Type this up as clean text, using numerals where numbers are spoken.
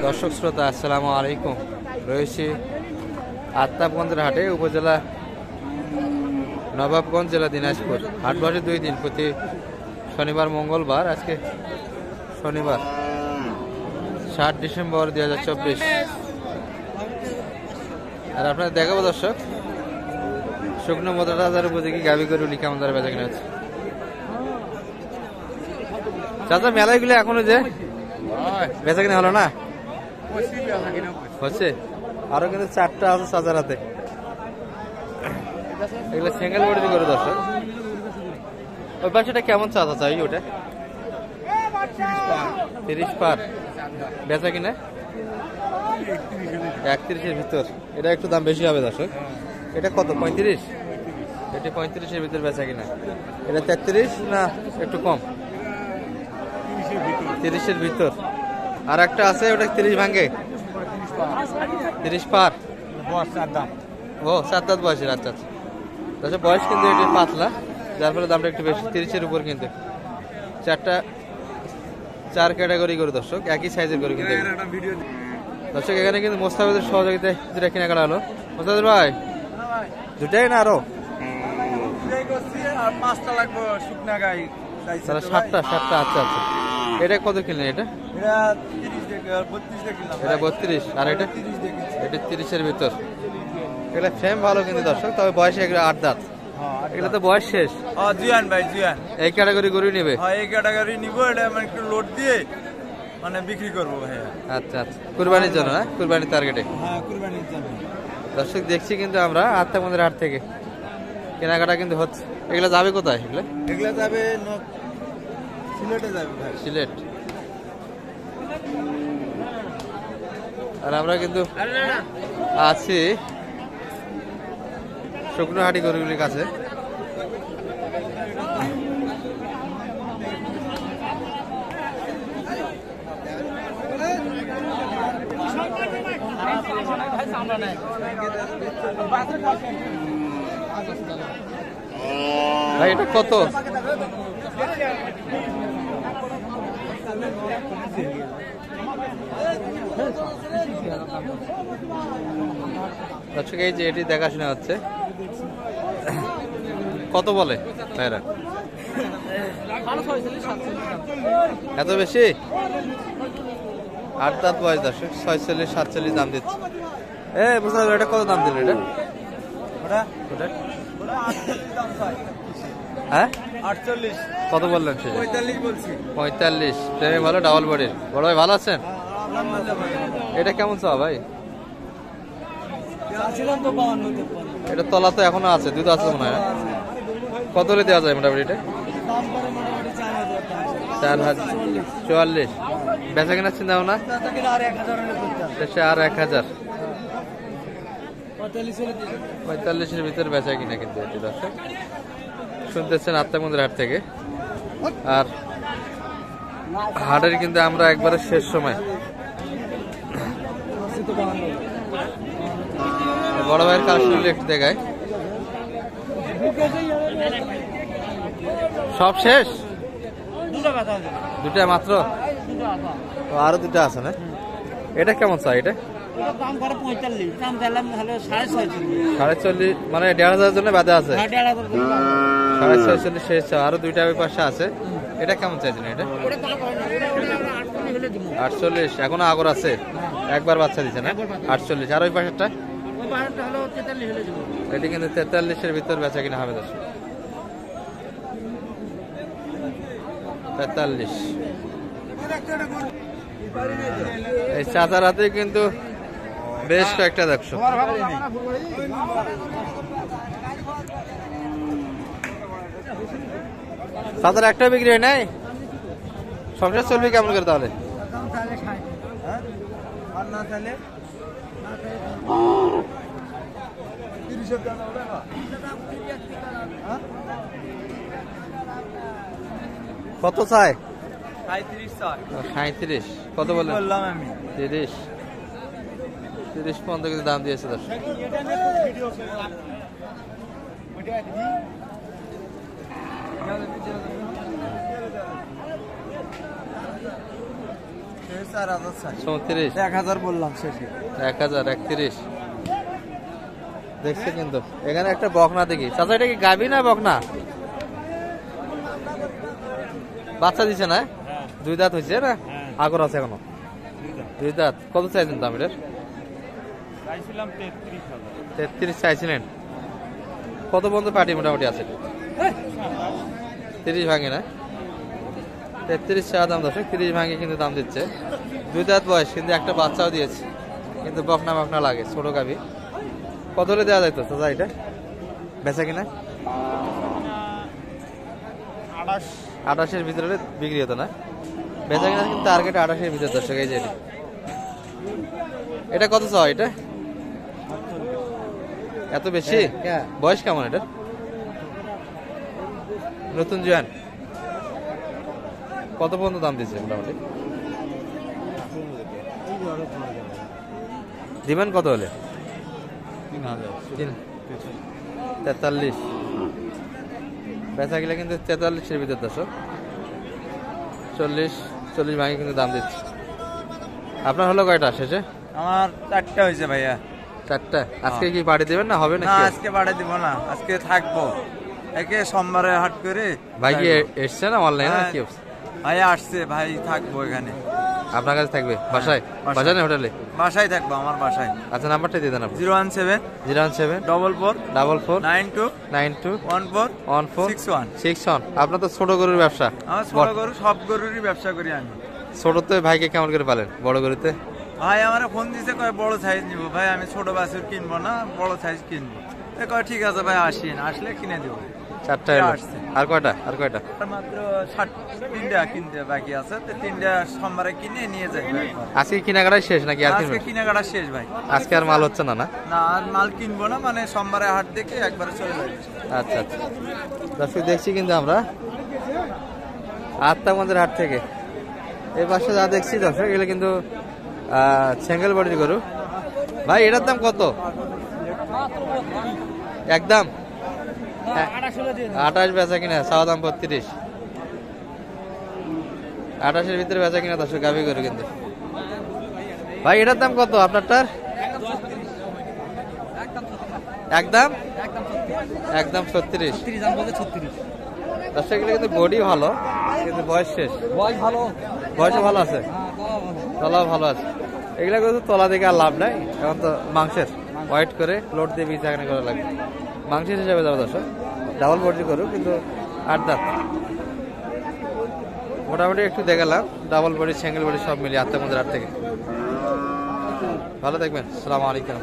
দর্শক শ্রোতা আসসালামু আলাইকুম। রয়েছি আত্মাবগঞ্জের হাটে, উপজেলা নবাবগঞ্জ, জেলা দিনাজপুর। হাট বসে 2 দিন, প্রতি শনিবার মঙ্গলবার। আজকে শনিবার 7 ডিসেম্বর 2024। আর আপনাদের দেখাবো দর্শক শুকনো মোদার উপযোগী গাভী গরুলি কেমন দ্বারা বেচা কিনা হচ্ছে। চাচা মেলাগুলো এখনো যে বেচা কিনা হলো না হচ্ছে, আরো কিন্তু 4টা আছে চাচার হাতে। এগুলো সিঙ্গেল বডি করে দর্শক। ওই পাশেটা কেমন চাচা চাই? ওটা 30 পার বেচা কিনা 31-এর ভিতর। এটা একটু দাম বেশি হবে দর্শক। এটা কত? 35? এটা 35-এর ভিতর বেচা কিনা। এটা 33 না একটু কম? 30-এর ভিতর। আর একটা আছে ওটা 30 ভাঙে, 30 পার। ও 7 দাঁত বয়সের। আচ্ছা আচ্ছা, আচ্ছা বয়স কিন্তু এটা পাতলা, যার ফলে দামটা একটু বেশি। 30-এর উপর কিন্তু 4 ক্যাটাগরি করে দর্শক, একই সাইজের করে কিন্তু দর্শক। এখানে কিন্তু মোস্তাফিজের সহযোগিতায় যেটা কেনাকাটা হলো। মোস্তাফিজ ভাই দুটাই না আরো? 7টা। আচ্ছা আচ্ছা, এটা কত কিনলেন? এটা 32। আর এটা 30-এর ভিতর। এগুলো ফ্রেম ভালো কিন্তু দর্শক, তবে বয়সে এগুলো 8 দাঁত। এগুলো তো বয়স শেষ। এই ক্যাটাগরি গরু নেবে? এই ক্যাটাগরি নিব। এটা মানে একটু লোড দিয়ে মানে বিক্রি করবো ভাই। আচ্ছা আচ্ছা, কুরবানির জন্য না? কুরবানির টার্গেটে? হ্যাঁ, কুরবানির জন্য দর্শক দেখছি কিন্তু আমরা আত্মাবগঞ্জের হাট থেকে কেনাকাটা কিন্তু হচ্ছে। এগুলো যাবে কোথায়? এগুলো যাবে সিলেটে যাবে ভাই, সিলেট। আর আমরা কিন্তু আছি শুকনো হাটি গরুগুলির কাছে। ভাই এটা কত? আচ্ছা, এই যে এটি দেখাশোনা হচ্ছে, কত বলে ভাইরা? এত বেশি? 8 দাঁত বয়স দর্শক, 46-47 দাম দিচ্ছে। বুঝতে পারলো। এটা কত দাম দিল? এটা হ্যাঁ 48। কত বললেন? 45 বলছি। 45। প্রেমে ভালো, ডাবল বডির। বড় ভাই ভালো আছেন? এটা কেমন চা ভাই? এটা তলা তো এখনো আছে, দুধ আছে মনে হয়। কত হলে দেওয়া যায় মোটামুটি? এটা 44। বেচা কেনার চিন্তা ভাবনা? আর 1000। 45-এর ভিতরে বেচা কিনা কিন্তু এটি দর্শক শুনতেছেন আত্মাবগঞ্জের হাট থেকে। আর হাটের কিন্তু আমরা একবারে শেষ সময়। বড় ভাইয়ের কালেকশন একটু দেখায়। সব শেষ? 2টা মাত্র? আরো 2টা আছে না? এটা কেমন চাই? এটা 45, মানে 1500 জন্য বাদে আছে। 46.5 শেষ। আরো 2টা ওই পাশে আছে। এটা কেমন চাইছেন? এটা 48। এখনো আগর আছে, একবার বাচ্চা দিচ্ছে না? 48। আর ওই পাশেরটা? এটি কিন্তু 43-এর ভিতর বেচা কিনা হবে দর্শক। 43। এই চাচার হাতে কিন্তু বেশ কয়েকটা দেখছো। চাচার একটা বিক্রি হয় নাই? সংসার চলবে কেমন করে তাহলে? কত চাই? 37। কত বললেন? 30 পর্যন্ত কিন্তু দাম দিয়েছে দর্শক। 34, 1000 বললাম শেষে। 1031 দেখছি কিন্তু এখানে একটা বকনা দেখি। চাচা এটা কি গাবি না বকনা? বাচ্চা দিছে না? 2 দাঁত হয়েছে না? আগর আছে এখনো 2 দাঁত। কত চাইছেন দাম এটার? চাইছিলাম 33,000। 33 চাইছিলেন। কত পর্যন্ত পার্টি মোটামুটি আছে? 30 ভাঙে না? 33 চা দাম দর্শক, 30 ভাঙে কিন্তু দাম দিচ্ছে। 2 দাঁত বয়স, কিন্তু একটা বাচ্চাও দিয়েছে, কিন্তু বকনা বকনা লাগে, ছোট গাবি। কত হলে দেওয়া যাইতো দাদা এটা বেচা কিনা? 28-এর ভিতরে বিক্রি হতো না? বেচা কিনা কিন্তু টার্গেট 28-এর ভিতরে দর্শক। এই যে এটা কত চাও? এটা এত বেশি? বয়স কেমন এটা? নতুন জোয়ান। কত পর্যন্ত দাম দিচ্ছে মোটামুটি? দিবেন কত হলে? 43 বেচা গেলে কিন্তু 43-এর ভিতর দর্শক। 40 ভাঙে কিন্তু দাম দিচ্ছে। আপনার হলো কয়টা শেষে? আমার 4টা হয়েছে ভাইয়া। 4টা। আজকে কি বাড়ি দেবেন না হবে না? না আজকে বাড়ি দিব না, আজকে থাকবো। একে সোমবারে হাট করে। ভাই কি এসছে না অনলাইনে? কি ভাই আসছে, ভাই থাকবো এখানে। আপনার কাছে থাকবে? বাসায়? বাসায় না হোটেলে? বাসায় থাকবো, আমার বাসায়। আচ্ছা নাম্বারটা দিয়ে দেন আপনি। 017 44 44 92 92 14 61 61। আপনার তো ছোট গরুর ব্যবসা। আমার ছোট গরু, সব গরুরই ব্যবসা করি আমি। ছোটতে ভাইকে কেমন করে পালেন? বড় গরুতে ভাই আমার ফোন দিছে, কয় বড় সাইজ নিবো। ভাই আমি ছোট বাছুর কিনবো না, বড় সাইজ কিনবো। কয় ঠিক আছে ভাই, আসেন, আসলে কিনে দেবো। 4টা আসছে। আর কয়টা? মাত্র 3টা কিনতে বাকি আছে, তো 3টা সোমবারে কিনে নিয়ে যাই। আজকে কেনাকাটাই শেষ নাকি আর আজকে কিনবেন? কেনাকাটা শেষ ভাই। আজকে আর মাল হচ্ছে না? না না আর মাল কিনবো না, মানে সোমবারে হাট দেখে একবারে চলে যাবে। আচ্ছা আচ্ছা দর্শক, দেখছি কিন্তু আমরা আত্মাগঞ্জের হাট থেকে। এই পাশে যা দেখছি দর্শক, এগুলো কিন্তু সিঙ্গেল বডির গরু। ভাই এটার দাম কত? একদম 28 বেচা কিনা, চাওয়া দাম 32। 28-এর ভিতরে বেচা কিনা দর্শক, গাভী গরু কিন্তু। ভাই এটার দাম কত আপনারটার? একদম 36। দর্শক এগুলো কিন্তু বডি ভালো, কিন্তু বয়স শেষ। বয়সও ভালো আছে, তলাও ভালো আছে। এগুলা কিন্তু তলা দেখে আর লাভ নাই, এখন তো মাংসের হোয়াইট করে লোড দিয়ে বীজ এখানে করা লাগবে। মাংসের হিসাবে যাবে দর্শক, ডাবল বডি করু, কিন্তু 8 দাঁত। মোটামুটি একটু দেখালাম ডাবল বডি সিঙ্গেল বডি সব মিলিয়ে আত্মাগঞ্জের হাট থেকে। ভালো থাকবেন, আসসালামু আলাইকুম।